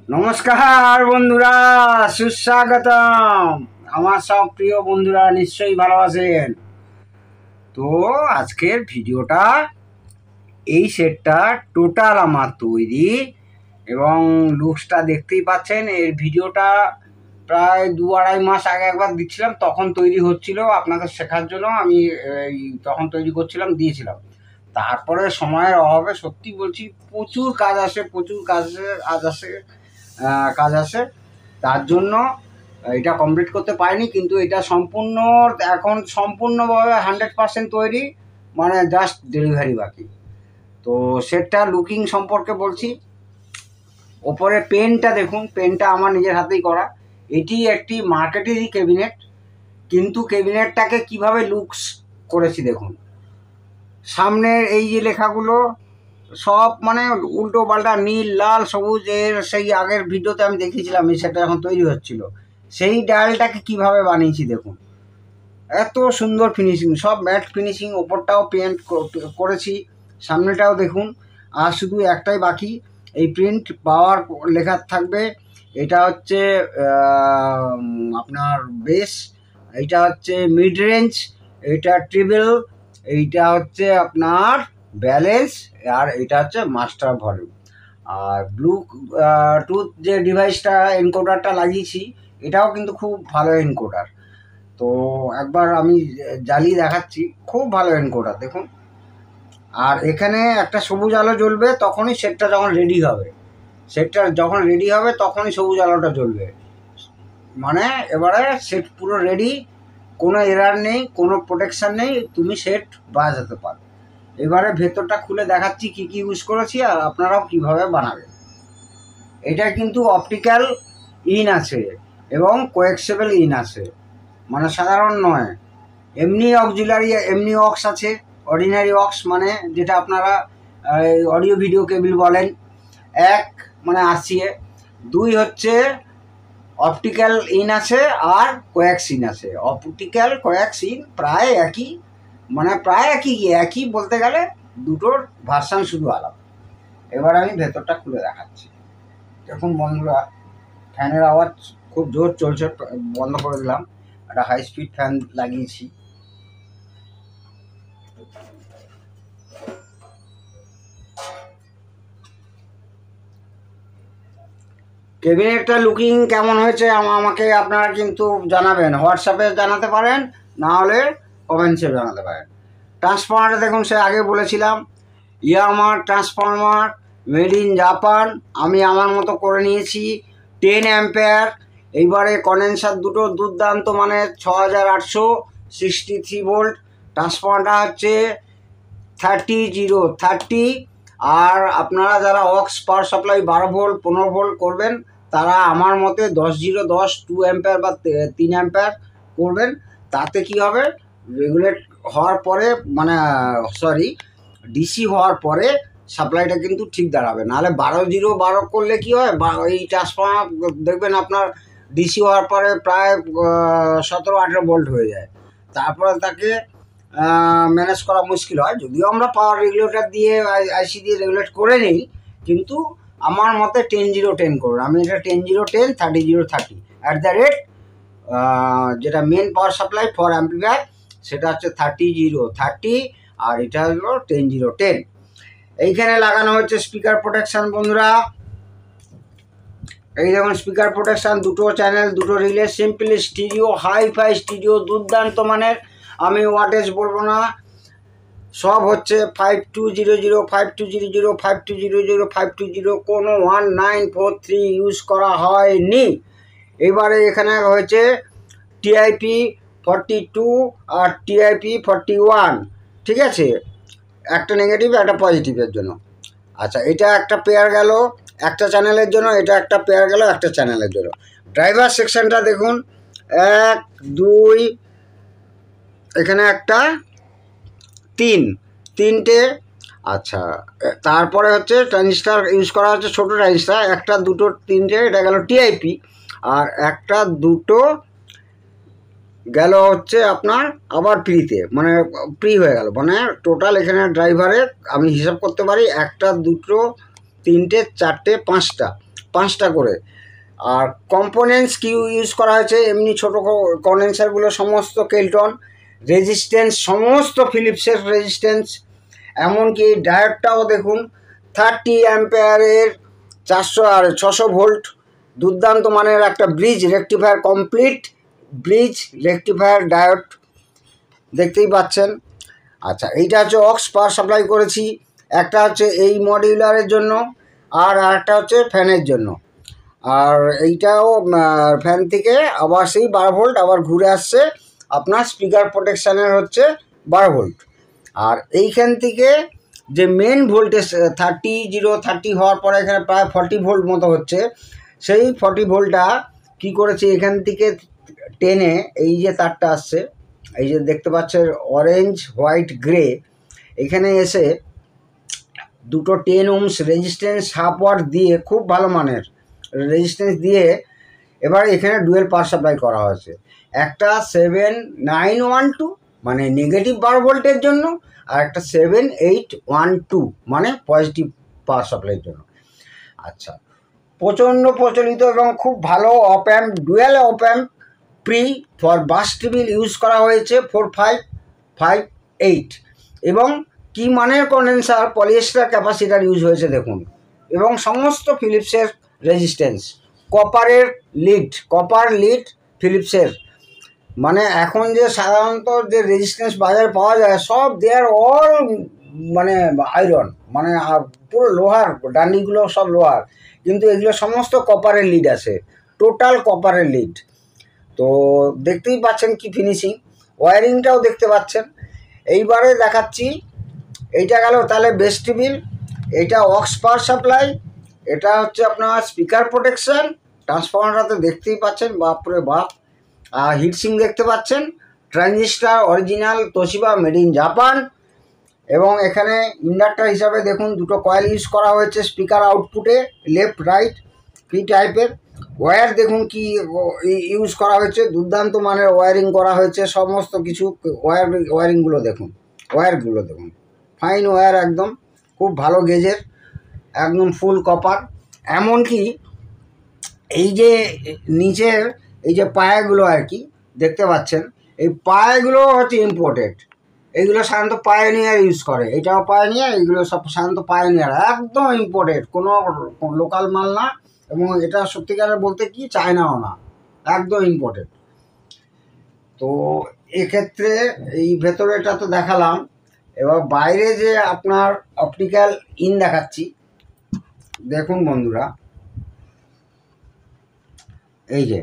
নমস্কার বন্ধুরা, সুস্বাগতম। আমার সব প্রিয় বন্ধুরা নিশ্চয়ই ভালো আছেন। তো আজকের ভিডিওটা, এই সেটটা টোটাল আমার তৈরি এবং লুকসটা দেখতেই পাচ্ছেন। এর ভিডিওটা প্রায় 2-2.5 মাস আগে একবার দিচ্ছিলাম, তখন তৈরি হচ্ছিল আপনাদের শেখার জন্য। আমি তখন তৈরি করছিলাম, দিয়েছিলাম। তারপরে সময়ের অভাবে সত্যি বলছি প্রচুর কাজ আসে, তার জন্য এটা কমপ্লিট করতে পারিনি। কিন্তু এটা এখন সম্পূর্ণভাবে 100% তৈরি, মানে জাস্ট ডেলিভারি বাকি। তো সেটটা লুকিং সম্পর্কে বলছি। ওপরে পেনটা দেখুন, পেনটা আমার নিজের হাতেই করা। এটি একটি মার্কেটেরই ক্যাবিনেট, কিন্তু ক্যাবিনেটটাকে কিভাবে লুকস করেছি দেখুন। সামনের এই যে লেখাগুলো সব মানে উল্টো পাল্টা, নীল, লাল, সবুজ। এর সেই আগের ভিডিওতে আমি দেখিয়েছিলাম, সেটা এখন তৈরি হচ্ছিল। সেই ডায়ালটাকে কিভাবে বানিয়েছি দেখুন, এত সুন্দর ফিনিশিং, সব ম্যাট ফিনিশিং। ওপরটাও পেন্ট করেছি, সামনেটাও দেখুন। আর শুধু একটাই বাকি, এই প্রিন্ট পাওয়ার লেখা থাকবে। এটা হচ্ছে আপনার বেস, এইটা হচ্ছে মিড রেঞ্জ, এইটা ট্রিবল, এইটা হচ্ছে আপনার ব্যালেন্স, আর এটা হচ্ছে মাস্টার ভলিউম। আর ব্লুটুথ যে ডিভাইসটা, এনকোডারটা লাগিয়েছি, এটাও কিন্তু খুব ভালো এনকোডার। তো একবার আমি জ্বালিয়ে দেখাচ্ছি, খুব ভালো এনকোডার দেখুন। আর এখানে একটা সবুজ আলো জ্বলবে তখনই সেটটা যখন রেডি হবে, তখনই সবুজ আলোটা জ্বলবে। মানে এবারে সেট পুরো রেডি, কোনো এরার নেই, কোনো প্রোটেকশান নেই, তুমি সেট বাজাতে পারো। এবারে ভেতরটা খুলে দেখাচ্ছি কি কি ইউজ করেছি আর আপনারাও কিভাবে বানাবেন। এটা কিন্তু অপটিক্যাল ইন আছে এবং কোয়েক্সেবল ইন আছে, মানে সাধারণ নয়। এমনি অক্স আছে, অর্ডিনারি অক্স, মানে যেটা আপনারা অডিও ভিডিও কেবল বলেন। এক মানে RCA, 2 হচ্ছে অপটিক্যাল ইন আছে, আর কোয়াক্স ইন আছে। অপটিক্যাল কোয়াক্স ইন প্রায় একই, মানে প্রায় একই বলতে গেলে, দুটোর ভার্সান শুধু আলাদা। এবার আমি ভেতরটা খুলে দেখাচ্ছি। দেখুন বন্ধুরা, ফ্যানের আওয়াজ খুব জোর চলছে, বন্ধ করে দিলাম। একটা হাই স্পিড ফ্যান লাগিয়েছি। ক্যাবিনেটটা লুকিং কেমন হয়েছে আমাকে আপনারা কিন্তু জানাবেন, হোয়াটসঅ্যাপে জানাতে পারেন, না হলে কমেন্টসে জানাতে পারেন। ট্রান্সফর্মারটা দেখুন, সে আগে বলেছিলাম, ইয়ামার ট্রান্সফর্মার, মেড ইন জাপান। আমি আমার মতো করে নিয়েছি, 10 অ্যাম্পিয়ার। এইবারে কন্ডেন্সার দুটো দুর্দান্ত, মানে 6863 ভোল্ট। ট্রান্সফর্মারটা হচ্ছে 30 আর আপনারা যারা aux power supply 12 volt 15 volt করবেন, তারা আমার মতে 2 অ্যাম্পিয়ার বা 3 অ্যাম্পিয়ার করবেন। তাতে কি হবে, রেগুলেট হওয়ার পরে, মানে ডিসি হওয়ার পরে সাপ্লাইটা কিন্তু ঠিক দাঁড়াবে। নাহলে 12 করলে কি হয়, এই ট্রান্সফর্মার দেখবেন আপনার ডিসি হওয়ার পরে প্রায় 17-18 ভোল্ট হয়ে যায়। তারপরে তাকে ম্যানেজ করা মুশকিল হয়। যদিও আমরা পাওয়ার রেগুলেটর দিয়ে, আইসি দিয়ে রেগুলেট করে নিই, কিন্তু আমার মতে 10-0-10 করুন। আমি এটা 10-0-10, 30-0-30 @ যেটা main power supply for amplifier, সেটা হচ্ছে 30-0-30, আর এটা হলো 10-0-10। এইখানে লাগানো হচ্ছে স্পিকার প্রোটেকশান বন্ধুরা। এই দেখুন স্পিকার প্রোটেকশান, দুটো চ্যানেল, দুটো relay, simple stereo, hi-fi stereo, দুর্দান্ত মানের। আমি ওয়াটেজ বলবো না, সব হচ্ছে 5200, 5200, 5200, 5200, কোনো 1943 ইউজ করা হয়নি। এবারে এখানে হয়েছে TIP 42 আর TIP 41, ঠিক আছে, একটা নেগেটিভ একটা পজিটিভের জন্য। আচ্ছা, এটা একটা পেয়ার গেল একটা চ্যানেলের জন্য, এটা একটা পেয়ার গেল একটা চ্যানেলের জন্য। ড্রাইভার সেকশনটা দেখুন, 1 2, এখানে একটা 3টে। আচ্ছা, তারপরে হচ্ছে ট্রানজিস্টার ইউজ করা হচ্ছে, ছোটো ট্রানজিস্টার, 1 2 3টে। এটা গেল TIP, আর 1 2 গেল হচ্ছে আপনার আবার প্রিতে, মানে প্রি হয়ে গেল। মানে টোটাল এখানে ড্রাইভারে আমি হিসাব করতে পারি 1 2 3 4 5টা 5টা করে। আর কম্পোনেন্টস কি ইউজ করা হয়েছে, এমনি ছোটো কন্ডেন্সারগুলো সমস্ত কেলটন, রেজিস্ট্যান্স সমস্ত ফিলিপসের রেজিস্ট্যান্স, এমনকি ডায়োডটাও দেখুন 30 অ্যাম্পেয়ারের 400 আর 600 ভোল্ট, দুর্দান্ত মানের একটা bridge rectifier, complete bridge rectifier diode দেখতেই পাচ্ছেন। আচ্ছা, এইটা হচ্ছে অক্স পাওয়ার সাপ্লাই করেছি, একটা হচ্ছে এই মডিউলারের জন্য আর একটা হচ্ছে ফ্যানের জন্য। আর এইটাও ফ্যান থেকে আবার সেই 12 ভোল্ট আবার ঘুরে আসছে আপনার স্পিকার প্রোটেকশানের হচ্ছে 12 ভোল্ট। আর এইখান থেকে যে মেন ভোল্টেজ 30 হওয়ার পরে এখানে প্রায় 40 ভোল্ট মতো হচ্ছে, সেই 40 ভোল্টটা কী করেছি এখান থেকে টেনে এই যে তারটা আসছে, এই যে দেখতে পাচ্ছেন অরেঞ্জ হোয়াইট গ্রে, এখানে এসে দুটো 10 ohms রেজিস্ট্যান্স হাফ ওয়াট দিয়ে খুব ভালো মানের রেজিস্ট্যান্স দিয়ে এবার এখানে ডুয়েল পাওয়ার সাপ্লাই করা হয়েছে। একটা 7912 মানে নেগেটিভ 12 ভোল্টের জন্য, আর একটা 7812 মানে পজিটিভ পাওয়ার সাপ্লাইয়ের জন্য। আচ্ছা, প্রচণ্ড প্রচলিত এবং খুব ভালো op amp, dual op amp pre for bass table use করা হয়েছে 4558 এবং কি মানের কন্ডেন্সার পলিয়েস্টার ক্যাপাসিটার ইউজ হয়েছে দেখুন, এবং সমস্ত ফিলিপসের রেজিস্ট্যান্স, কপারের লিড, কপার লিড ফিলিপসের, মানে এখন যে সাধারণত যে রেজিস্ট্যান্স বাজারে পাওয়া যায় সব দেয়ার অল মানে আয়রন, মানে পুরো লোহার, ডান্ডিগুলো সব লোহার, কিন্তু এগুলো সমস্ত কপারের লিড আছে, টোটাল কপারের লিড। তো দেখতেই পাচ্ছেন কি ফিনিশিং, ওয়ারিংটাও দেখতে পাচ্ছেন। এইবারে দেখাচ্ছি, এইটা গেল তাহলে বেস টেবিল, এইটা অক্স পাওয়ার সাপ্লাই, এটা হচ্ছে আপনার স্পিকার প্রোটেকশান, ট্রান্সফর্মারটা তো দেখতেই পাচ্ছেন, বাপরে বাপ। আর হিটসিং দেখতে পাচ্ছেন, transistor original Toshiba made in Japan, এবং এখানে ইন্ডাক্টার হিসাবে দেখুন দুটো কয়েল ইউজ করা হয়েছে স্পিকার আউটপুটে, লেফট রাইট পি টাইপের। ওয়্যার দেখুন কি ইউজ করা হয়েছে, দুর্দান্ত মানের ওয়্যারিং করা হয়েছে, সমস্ত কিছু ওয়্যারিংগুলো দেখুন, ওয়্যারগুলো দেখুন, ফাইন ওয়্যার, একদম খুব ভালো গেজের, একদম ফুল কপার। এমনকি এই যে নিচের এই যে পায়াগুলো আর কি দেখতে পাচ্ছেন, এই পায়াগুলো হচ্ছে ইম্পোর্টেড, এইগুলো সাধারণত পায়োনিয়ার ইউজ করে, এটাও পায়োনিয়ার, এইগুলো সব সাধারণত পায়োনিয়ার, একদম ইম্পোর্টেড, কোনো লোকাল মাল না, এবং এটা সত্যিকারের বলতে কি চায়নাও না, একদম ইম্পোর্টেড। তো এক্ষেত্রে এই ভেতরেটা তো দেখালাম, এবার বাইরে যে আপনার অপটিক্যাল ইন দেখাচ্ছি দেখুন বন্ধুরা, এই যে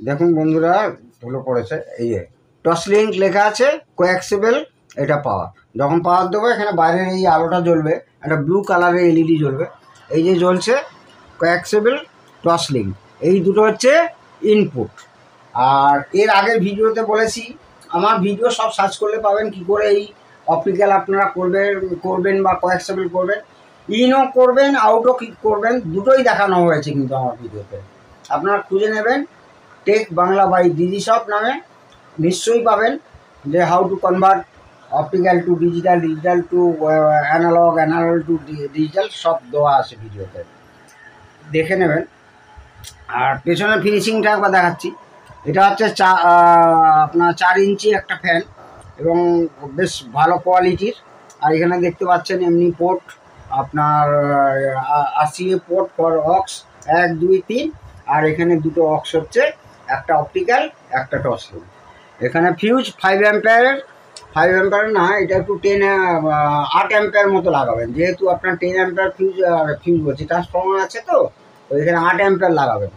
দেখুন বন্ধুরা ধুলো পড়েছে, এই যে টসলিঙ্ক লেখা আছে, কোঅ্যাক্সিবল, এটা পাওয়ার, যখন পাওয়ার দেবো এখানে বাইরের এই আলোটা জ্বলবে, একটা ব্লু কালারের এলইডি জ্বলবে, এই যে জ্বলছে কোঅ্যাক্সিবল টসলিঙ্ক, এই দুটো হচ্ছে ইনপুট। আর এর আগের ভিডিওতে বলেছি, আমার ভিডিও সব সার্চ করলে পাবেন কি করে এই অপটিক্যাল আপনারা করবেন বা কোঅ্যাক্সিবল করবেন, ইনও করবেন আউটও করবেন, দুটোই দেখানো হয়েছে কিন্তু আমার ভিডিওতে, আপনারা খুঁজে নেবেন tech Bangla by digi shop নামে, নিশ্চয়ই পাবেন যে how to convert optical to digital, digital to analogue, analogue to digital, সব দেওয়া আছে ভিডিওতে, দেখে নেবেন। আর পেছনের ফিনিশিংটা একবার দেখাচ্ছি, এটা হচ্ছে আপনার 4 ইঞ্চি একটা ফ্যান এবং বেশ ভালো কোয়ালিটির। আর এখানে দেখতে পাচ্ছেন এমনি পোর্ট, আপনার RCA পোর্ট ফর অক্স 1 2 3, আর এখানে দুটো অক্স হচ্ছে, একটা অপটিক্যাল একটা টসলিং। এখানে ফিউজ 5 অ্যাম্পিয়ারের, 5 অ্যাম্পিয়ার না, এটা একটু 8 অ্যাম্পিয়ার মতো লাগাবেন, যেহেতু আপনার 10 অ্যাম্পিয়ার ফিউজ বলছি, ট্রান্সফর্মার আছে তো এখানে 8 অ্যাম্পিয়ার লাগাবেন।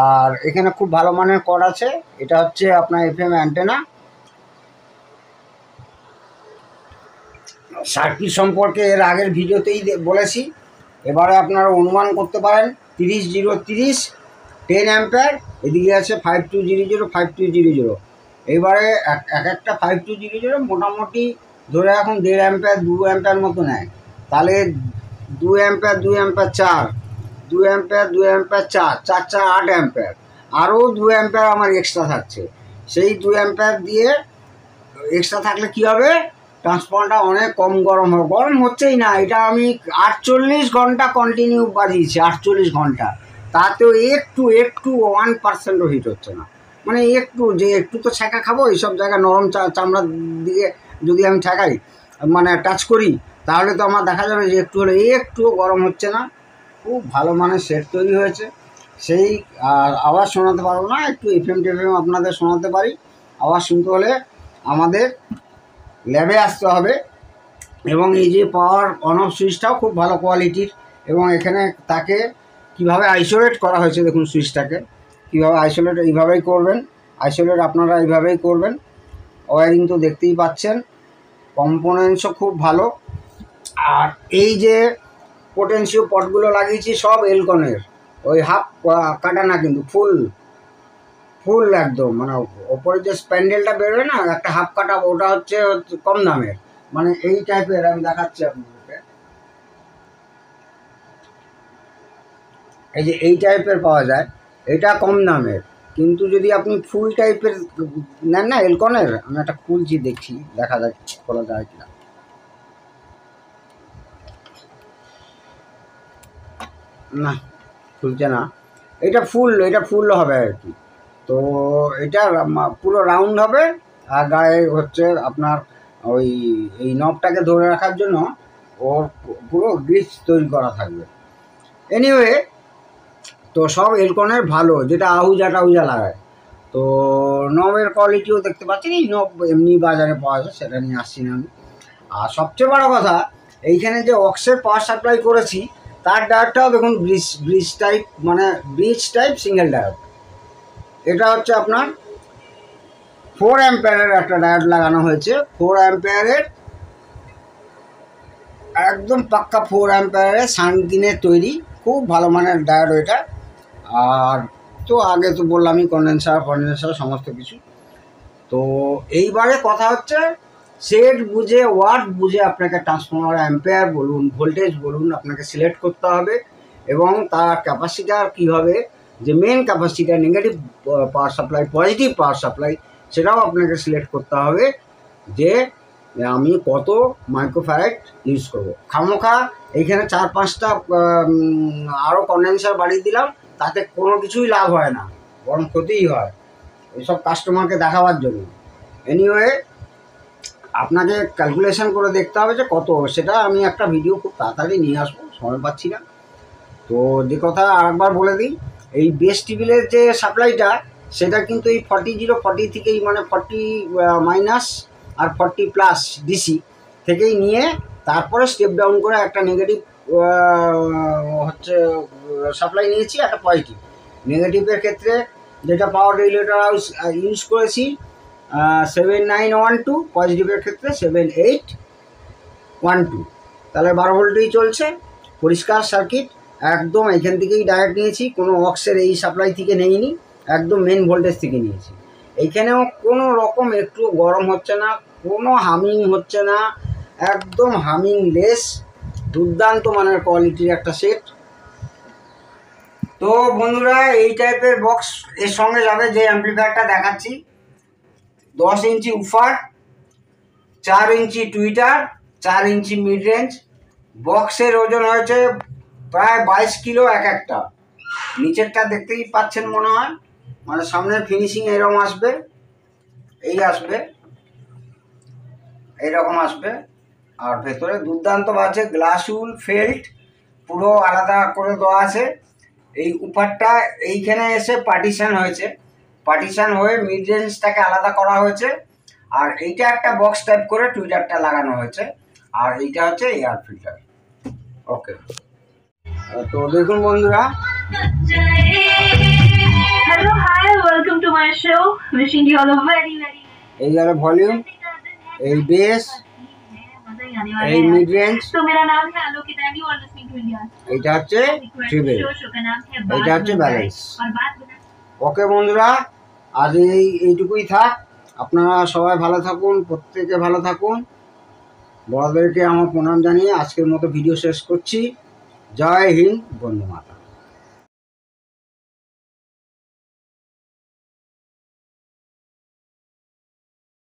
আর এখানে খুব ভালো মানের কর্ড আছে, এটা হচ্ছে আপনার FM অ্যান্টেনা। সার্কিট সম্পর্কে এর আগের ভিডিওতেই বলেছি, এবারে আপনারা অনুমান করতে পারেন 30 10 অ্যাম্পিয়ার, এদিকে আছে 5200 5200, এবারে একটা 5200 মোটামুটি ধরে এখন 1.5 অ্যাম্পিয়ার 2 অ্যাম্পিয়ার মতো নেয়, তাহলে 2 ampere 2 ampere 4, 2 ampere 2 ampere 4 8 ampere, আরও 2 অ্যাম্পিয়ার আমার এক্সট্রা থাকছে, সেই 2 অ্যাম্পিয়ার দিয়ে এক্সট্রা থাকলে কী হবে, ট্রান্সফর্মারটা অনেক কম গরম হয়, গরম হচ্ছেই না। এটা আমি 48 ঘন্টা কন্টিনিউ বাজিয়েছি, 48 ঘন্টা, তাতেও একটু 1%ও হিট হচ্ছে না। মানে একটু তো ছ্যাঁকা খাবো, এইসব জায়গায় নরম চামড়ার দিকে যদি আমি ঠেকাই, মানে টাচ করি, তাহলে তো আমার দেখা যাবে যে একটু হলে একটুও গরম হচ্ছে না। খুব ভালো মানের সেট তৈরি হয়েছে। সেই আওয়াজ শোনাতে পারবো না, একটু এফএম টেফএম আপনাদের শোনাতে পারি। আওয়াজ শুনতে হলে আমাদের ল্যাবে আসতে হবে। এবং এই যে পাওয়ার অন অফ সুইচটাও খুব ভালো কোয়ালিটির, এবং এখানে তাকে কিভাবে আইসোলেট করা হয়েছে দেখুন, সুইচটাকে কীভাবে আইসোলেট, এইভাবেই করবেন আইসোলেট, আপনারা এইভাবেই করবেন। ওয়ারিং তো দেখতেই পাচ্ছেন, কম্পোনেন্টসও খুব ভালো। আর এই যে পোটেনশিও পটগুলো লাগিয়েছি সব এলকনের, ওই হাফ কাটা না, কিন্তু ফুল একদম, মানে ওপরে যে স্প্যান্ডেলটা বেরোয় না একটা হাফ কাটা, ওটা হচ্ছে কম দামের, মানে এই টাইপের। আমি দেখাচ্ছি আপনাদেরকে, এই যে এই টাইপের পাওয়া যায়, এটা কম দামের। কিন্তু যদি আপনি ফুল টাইপের নেন না এলকনের, আমি একটা খুলছি, দেখছি দেখা যাচ্ছে খোলা যায় কিনা। না, খুলছে না। এটা ফুল হবে আর কি। তো এটা পুরো রাউন্ড হবে, আর গায়ে হচ্ছে আপনার ওই এই নবটাকে ধরে রাখার জন্য ওর পুরো গ্রিস তৈরি করা থাকবে। এনিওয়ে, তো সব এলকনের ভালো, যেটা আহুজা টাহুজা লাগায়। তো নবের কোয়ালিটিও দেখতে পাচ্ছেন, এই নব এমনি বাজারে পাওয়া যায়, সেটা নিয়ে আসছি না আমি। আর সবচেয়ে বড় কথা, এইখানে যে অক্সের পাওয়ার সাপ্লাই করেছি, তার ডায়োডটাও দেখুন ব্রিজ টাইপ সিঙ্গেল ডায়োড। এটা হচ্ছে আপনার 4 অ্যাম্পিয়ারের একটা ডায়োড লাগানো হয়েছে, 4 অ্যাম্পিয়ারের, একদম পাক্কা 4 অ্যাম্পিয়ারের সানকিনের তৈরি, খুব ভালো মানের ডায়োড এটা। আর তো আগে তো বললামই, কন্ডেন্সার সমস্ত কিছু। তো এইবারে কথা হচ্ছে সেট বুঝে, ওয়াট বুঝে আপনাকে ট্রান্সফর্মার অ্যাম্পিয়ার বলুন, ভোল্টেজ বলুন, আপনাকে সিলেক্ট করতে হবে। এবং তার ক্যাপাসিটার কী হবে, যে main capacitor, negative power supply, positive power supply, সেটাও আপনাকে সিলেক্ট করতে হবে যে আমি কত মাইক্রোফ্যারাড ইউজ করবো। খামোখা এইখানে 4-5টা আরও কন্ডেন্সার বাড়িয়ে দিলাম, তাতে কোনো কিছুই লাভ হয় না, বরং ক্ষতিই হয়, এইসব কাস্টমারকে দেখাবার জন্য। এনিওয়ে, আপনাকে ক্যালকুলেশন করে দেখতে হবে যে কত, সেটা আমি একটা ভিডিও খুব তাড়াতাড়ি নিয়ে আসবো, সময় পাচ্ছি না। তো যে কথা আরেকবার বলে দিই, এই বেস টেবিলের যে সাপ্লাইটা, সেটা কিন্তু এই 40 থেকেই, মানে 40 মাইনাস আর 40+ ডিসি থেকেই নিয়ে তারপরে স্টেপ ডাউন করে একটা নেগেটিভ হচ্ছে সাপ্লাই নিয়েছি, একটা পজিটিভ। নেগেটিভের ক্ষেত্রে যেটা পাওয়ার রেগুলেটর ইউজ করেছি 7912, পজিটিভের ক্ষেত্রে 7812। তাহলে 12 ভোল্টেই চলছে, পরিষ্কার সার্কিট একদম। এখান থেকেই ডাইরেক্ট নিয়েছি, কোনো অক্সের এই সাপ্লাই থেকে নেইনি, একদম মেন ভোল্টেজ থেকে নিয়েছি। এইখানেও কোনো রকম একটু গরম হচ্ছে না, কোনো হামিং হচ্ছে না, একদম হামিংলেস, দুর্দান্ত মানের কোয়ালিটির একটা সেট। তো বন্ধুরা, এই টাইপের বক্স এর সঙ্গে যাবে যে অ্যাম্প্লিফায়ারটা দেখাচ্ছি, 10 ইঞ্চি উফার, 4 ইঞ্চি টুইটার, 4 ইঞ্চি মিড রেঞ্জ। বক্সের ওজন হয়েছে প্রায় 22 কিলো এক একটা। নিচেরটা দেখতেই পাচ্ছেন মনে হয়, মানে সামনের ফিনিশিং এরকম আসবে, এইরকম আসবে। আর ভেতরে দুর্দান্ত আছে, গ্লাস উল ফেল্ট পুরো আলাদা করে দেওয়া আছে। এই উপরটা এইখানে এসে পার্টিশন হয়েছে, পার্টিশন হয়ে মিড রেঞ্জটাকে আলাদা করা হয়েছে। আর এইটা একটা বক্স টাইপ করে টুইটারটা লাগানো হয়েছে, আর এইটা হচ্ছে এয়ার ফিল্টার। ওকে, তো দেখুন বন্ধুরা, Hello, hi, welcome to my show. Wishing you all a very এই গেল ভলিউম, এই বেস, এই মিড রেঞ্জ। तो मेरा नाम है Alokita and you are listening to India। এইটা হচ্ছে ট্রিবেল, शो का नाम है এইটা হচ্ছে ব্যালেন্স। और बात ওকে বন্ধুরা, আজ এইটুকুই থাক। আপনারা সবাই ভালো থাকুন, প্রত্যেকে ভালো থাকুন। বড়দেরকে আমার প্রণাম জানিয়ে আজকের মতো ভিডিও শেষ করছি। জয় হিন্দ, বন্দে মাতরম।